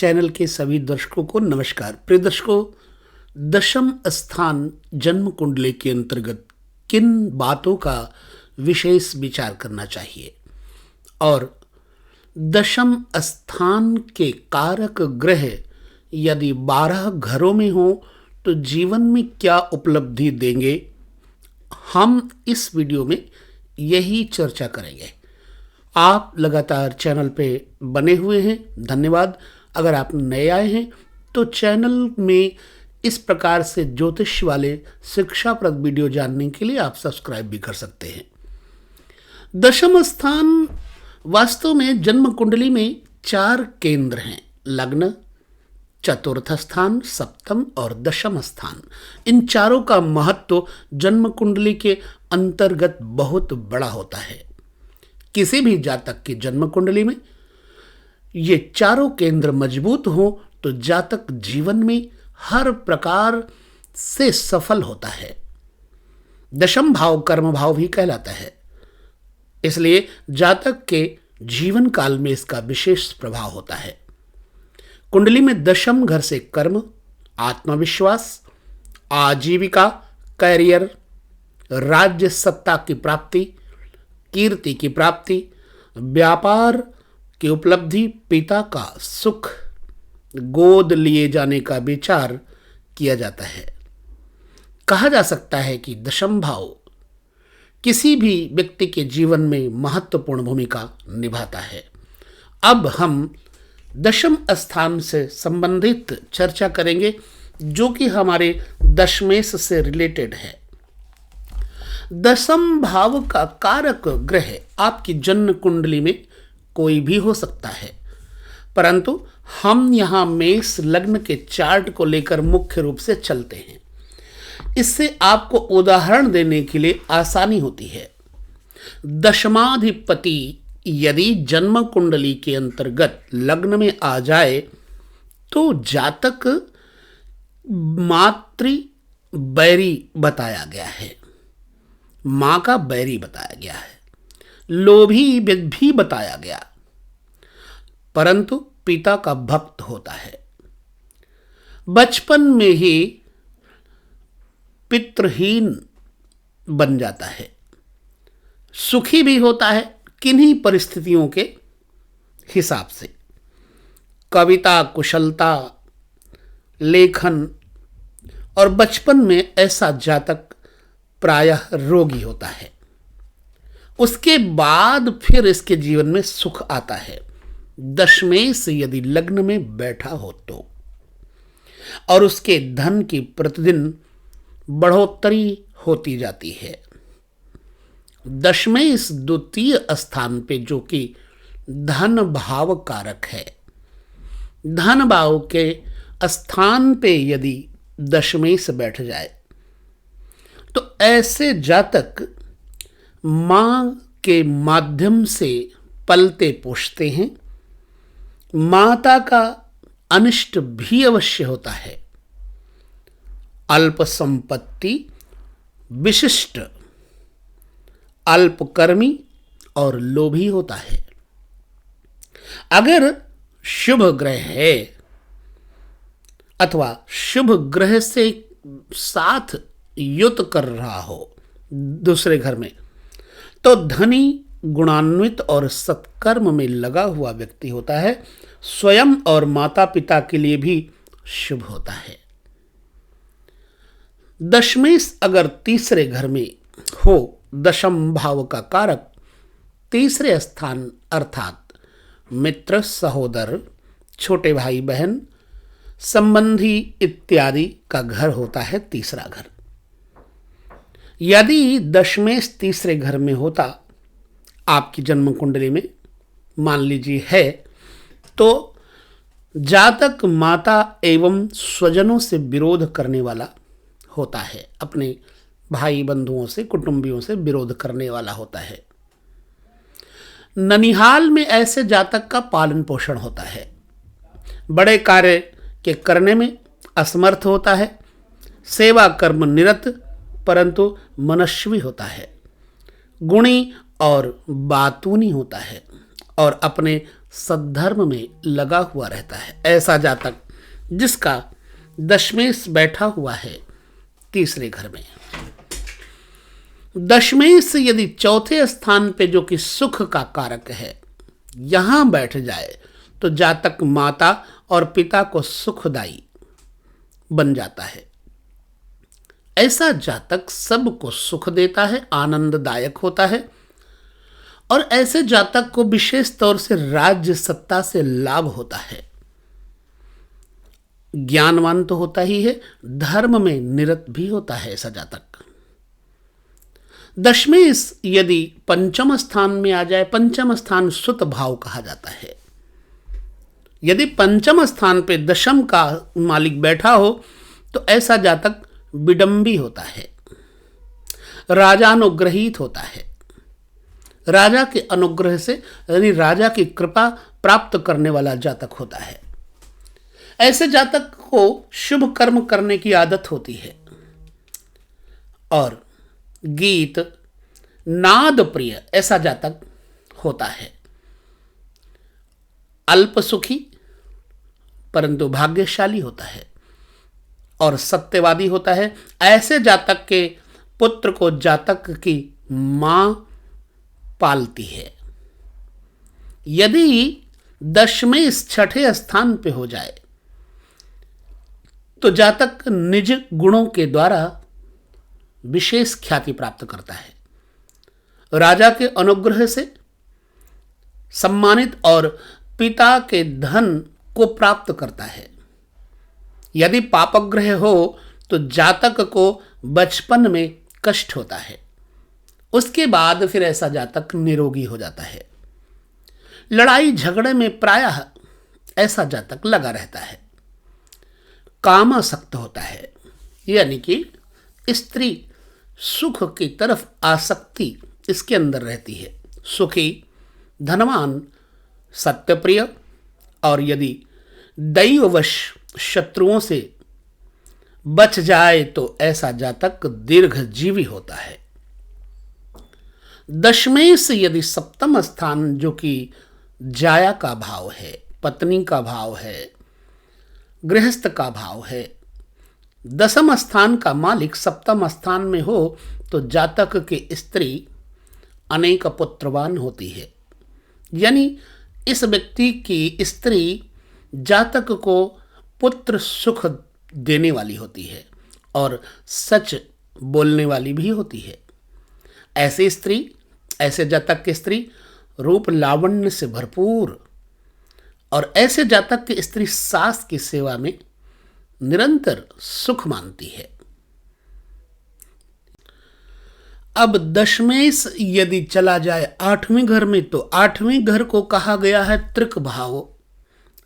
Channel के सभी दर्शकों को नमस्कार। प्रिय दर्शकों, दशम स्थान जन्म कुंडली के अंतर्गत किन बातों का विशेष विचार करना चाहिए और दशम स्थान के कारक ग्रह यदि 12 घरों में हो तो जीवन में क्या उपलब्धि देंगे, हम इस वीडियो में यही चर्चा करेंगे। आप लगातार चैनल पे बने हुए हैं, धन्यवाद। अगर आप नए आए हैं तो चैनल में इस प्रकार से ज्योतिष वाले शिक्षाप्रद वीडियो जानने के लिए आप सब्सक्राइब भी कर सकते हैं। दशम स्थान वास्तव में जन्म कुंडली में 4 केंद्र हैं: लग्न, चतुर्थ स्थान, सप्तम और दशम स्थान। इन चारों का महत्व जन्म कुंडली के अंतर्गत बहुत बड़ा होता है। किसी भी जातक की जन्म कुंडली में ये चारों केंद्र मजबूत हो तो जातक जीवन में हर प्रकार से सफल होता है। दशम भाव कर्म भाव भी कहलाता है, इसलिए जातक के जीवन काल में इसका विशेष प्रभाव होता है। कुंडली में दशम घर से कर्म, आत्मविश्वास, आजीविका, कैरियर, राज्य सत्ता की प्राप्ति, कीर्ति की प्राप्ति, व्यापार की उपलब्धि, पिता का सुख, गोद लिए जाने का विचार किया जाता है। कहा जा सकता है कि दशम भाव किसी भी व्यक्ति के जीवन में महत्वपूर्ण भूमिका निभाता है। अब हम दशम स्थान से संबंधित चर्चा करेंगे जो कि हमारे दशमेश से रिलेटेड है। दशम भाव का कारक ग्रह आपकी जन्म कुंडली में कोई भी हो सकता है, परंतु हम यहाँ मेष लग्न के चार्ट को लेकर मुख्य रूप से चलते हैं। इससे आपको उदाहरण देने के लिए आसानी होती है। दशमाधिपति यदि जन्म कुंडली के अंतर्गत लग्न में आ जाए तो जातक मातृ बैरी बताया गया है, मां का बैरी बताया गया है, लोभी भी बताया गया, परंतु पिता का भक्त होता है। बचपन में ही पितृहीन बन जाता है, सुखी भी होता है किन्हीं परिस्थितियों के हिसाब से। कविता, कुशलता, लेखन और बचपन में ऐसा जातक प्रायः रोगी होता है। उसके बाद फिर इसके जीवन में सुख आता है दशमेश यदि लग्न में बैठा हो तो, और उसके धन की प्रतिदिन बढ़ोतरी होती जाती है। दशमेश द्वितीय स्थान पे जो कि धन भाव कारक है, धन भाव के स्थान पे यदि दशमेश बैठ जाए तो ऐसे जातक मां के माध्यम से पलते पोषते हैं। माता का अनिष्ट भी अवश्य होता है। अल्प संपत्ति, विशिष्ट, अल्पकर्मी और लोभी होता है। अगर शुभ ग्रह है अथवा शुभ ग्रह से साथ युत कर रहा हो दूसरे घर में तो धनी, गुणान्वित और सत्कर्म में लगा हुआ व्यक्ति होता है। स्वयं और माता पिता के लिए भी शुभ होता है। दशमेश अगर तीसरे घर में हो, दशम भाव का कारक तीसरे स्थान अर्थात मित्र, सहोदर, छोटे भाई बहन, संबंधी इत्यादि का घर होता है तीसरा घर। यदि दशमेश तीसरे घर में होता आपकी जन्म कुंडली में, मान लीजिए है, तो जातक माता एवं स्वजनों से विरोध करने वाला होता है, अपने भाई बंधुओं से, कुटुंबियों से विरोध करने वाला होता है। ननिहाल में ऐसे जातक का पालन पोषण होता है। बड़े कार्य के करने में असमर्थ होता है। सेवा कर्म निरत परंतु मनस्वी होता है। गुणी और बातूनी होता है और अपने सद्धर्म में लगा हुआ रहता है। ऐसा जातक जिसका दशमेश बैठा हुआ है तीसरे घर में, दशमेश यदि चौथे स्थान पे जो कि सुख का कारक है यहां बैठ जाए तो जातक माता और पिता को सुखदायी बन जाता है। ऐसा जातक सबको सुख देता है, आनंददायक होता है और ऐसे जातक को विशेष तौर से राज्य सत्ता से लाभ होता है। ज्ञानवान तो होता ही है, धर्म में निरत भी होता है ऐसा जातक। दशमेश यदि पंचम स्थान में आ जाए, पंचम स्थान सुत भाव कहा जाता है। यदि पंचम स्थान पे दशम का मालिक बैठा हो तो ऐसा जातक विडंबी होता है, राजानुग्रहित होता है। राजा के अनुग्रह से यानी राजा की कृपा प्राप्त करने वाला जातक होता है। ऐसे जातक को शुभ कर्म करने की आदत होती है और गीत नाद प्रिय ऐसा जातक होता है। अल्प सुखी परंतु भाग्यशाली होता है और सत्यवादी होता है। ऐसे जातक के पुत्र को जातक की मां पालती है। यदि दशमेश छठे स्थान पे हो जाए तो जातक निज गुणों के द्वारा विशेष ख्याति प्राप्त करता है, राजा के अनुग्रह से सम्मानित और पिता के धन को प्राप्त करता है। यदि पापग्रह हो तो जातक को बचपन में कष्ट होता है, उसके बाद फिर ऐसा जातक निरोगी हो जाता है। लड़ाई झगड़े में प्रायः ऐसा जातक लगा रहता है, कामासक्त होता है, यानी कि स्त्री सुख की तरफ आसक्ति इसके अंदर रहती है। सुखी, धनवान, सत्यप्रिय और यदि दैववश शत्रुओं से बच जाए तो ऐसा जातक दीर्घजीवी होता है। दशमेश यदि सप्तम स्थान जो कि जाया का भाव है, पत्नी का भाव है, गृहस्थ का भाव है, दसम स्थान का मालिक सप्तम स्थान में हो तो जातक की स्त्री अनेक पुत्रवान होती है। यानी इस व्यक्ति की स्त्री जातक को पुत्र सुख देने वाली होती है और सच बोलने वाली भी होती है। ऐसी स्त्री, ऐसे जातक की स्त्री रूप लावण्य से भरपूर और ऐसे जातक की स्त्री सास की सेवा में निरंतर सुख मानती है। अब दशमेश यदि चला जाए आठवें घर में तो आठवें घर को कहा गया है त्रिक भाव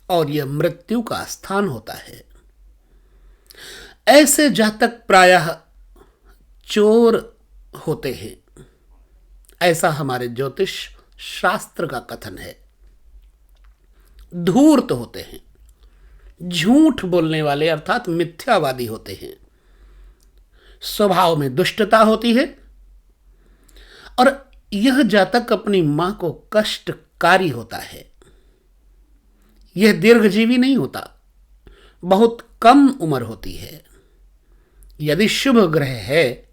और यह मृत्यु का स्थान होता है। ऐसे जातक प्रायः चोर होते हैं, ऐसा हमारे ज्योतिष शास्त्र का कथन है। धूर्त होते हैं, झूठ बोलने वाले अर्थात मिथ्यावादी होते हैं। स्वभाव में दुष्टता होती है और यह जातक अपनी मां को कष्टकारी होता है। यह दीर्घजीवी नहीं होता, बहुत कम उम्र होती है। यदि शुभ ग्रह है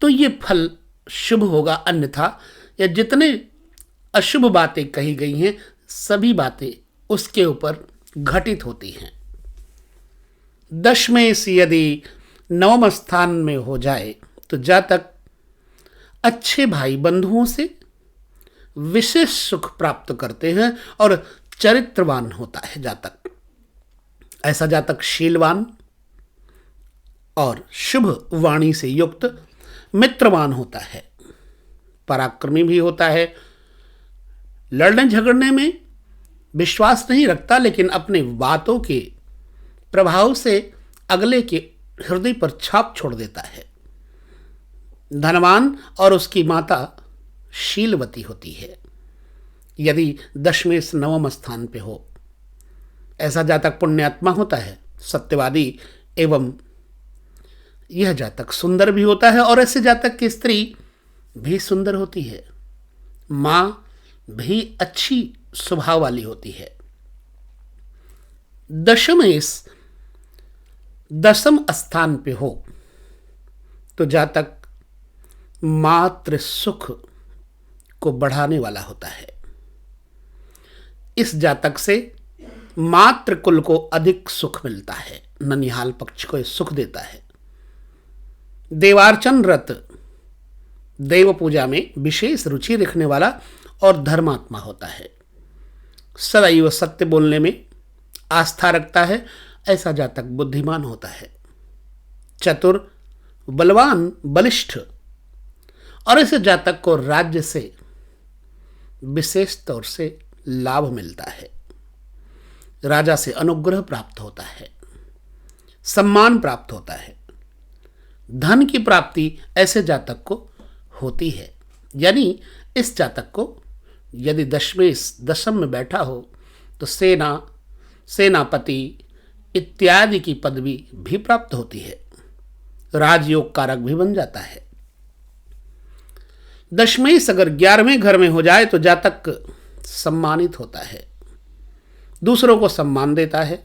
तो यह फल शुभ होगा, अन्यथा या जितने अशुभ बातें कही गई हैं सभी बातें उसके ऊपर घटित होती हैं। दशमेश यदि नवम स्थान में हो जाए तो जातक अच्छे भाई बंधुओं से विशेष सुख प्राप्त करते हैं और चरित्रवान होता है जातक। ऐसा जातक शीलवान और शुभ वाणी से युक्त मित्रवान होता है, पराक्रमी भी होता है, लड़ने झगड़ने में विश्वास नहीं रखता लेकिन अपने बातों के प्रभाव से अगले के हृदय पर छाप छोड़ देता है। धनवान और उसकी माता शीलवती होती है। यदि दशमेश नवम स्थान पे हो, ऐसा जातक पुण्यात्मा होता है, सत्यवादी एवं यह जातक सुंदर भी होता है और ऐसे जातक की स्त्री भी सुंदर होती है। मां भी अच्छी स्वभाव वाली होती है। दशमेश दसम स्थान पे हो तो जातक मात्र सुख को बढ़ाने वाला होता है। इस जातक से मात्र कुल को अधिक सुख मिलता है। ननिहाल पक्ष को सुख देता है। देवार्चन रत, देव पूजा में विशेष रुचि रखने वाला और धर्मात्मा होता है। सदैव सत्य बोलने में आस्था रखता है। ऐसा जातक बुद्धिमान होता है। चतुर, बलवान, बलिष्ठ, और ऐसे जातक को राज्य से विशेष तौर से लाभ मिलता है। राजा से अनुग्रह प्राप्त होता है, सम्मान प्राप्त होता है, धन की प्राप्ति ऐसे जातक को होती है। यानी इस जातक को यदि दशमेश दशम में बैठा हो तो सेना, सेनापति इत्यादि की पदवी भी प्राप्त होती है। राजयोग कारक भी बन जाता है। दशमेश अगर 11वें घर में हो जाए तो जातक सम्मानित होता है, दूसरों को सम्मान देता है।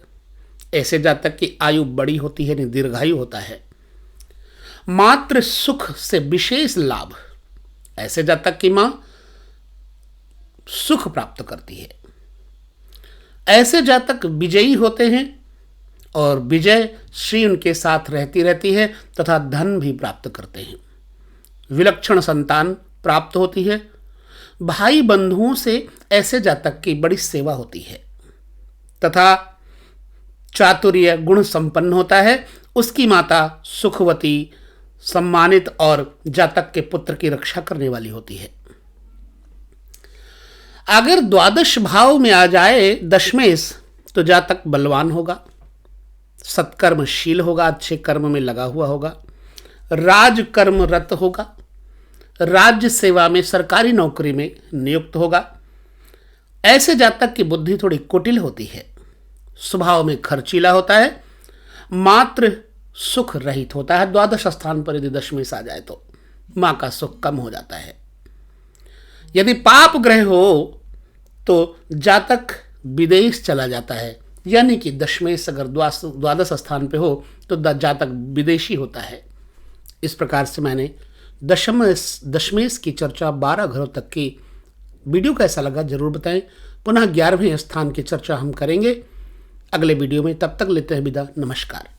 ऐसे जातक की आयु बड़ी होती है, दीर्घायु होता है। मात्र सुख से विशेष लाभ, ऐसे जातक की मां सुख प्राप्त करती है। ऐसे जातक विजयी होते हैं और विजय श्री उनके साथ रहती है तथा धन भी प्राप्त करते हैं। विलक्षण संतान प्राप्त होती है। भाई बंधुओं से ऐसे जातक की बड़ी सेवा होती है तथा चातुर्य गुण संपन्न होता है। उसकी माता सुखवती, सम्मानित और जातक के पुत्र की रक्षा करने वाली होती है। अगर द्वादश भाव में आ जाए दशमेश तो जातक बलवान होगा, सत्कर्मशील होगा, अच्छे कर्म में लगा हुआ होगा, राजकर्म रत होगा, राज्य सेवा में, सरकारी नौकरी में नियुक्त होगा। ऐसे जातक की बुद्धि थोड़ी कुटिल होती है, स्वभाव में खर्चीला होता है, मात्र सुख रहित होता है। द्वादश स्थान पर यदि दशमेश आ जाए तो मां का सुख कम हो जाता है। यदि पाप ग्रह हो तो जातक विदेश चला जाता है। यानी कि दशमेश अगर द्वादश स्थान पे हो तो जातक विदेशी होता है। इस प्रकार से मैंने दशमेश की चर्चा 12 घरों तक की। वीडियो कैसा लगा जरूर बताएं। पुनः 11वें स्थान की चर्चा हम करेंगे अगले वीडियो में। तब तक लेते हैं विदा। नमस्कार।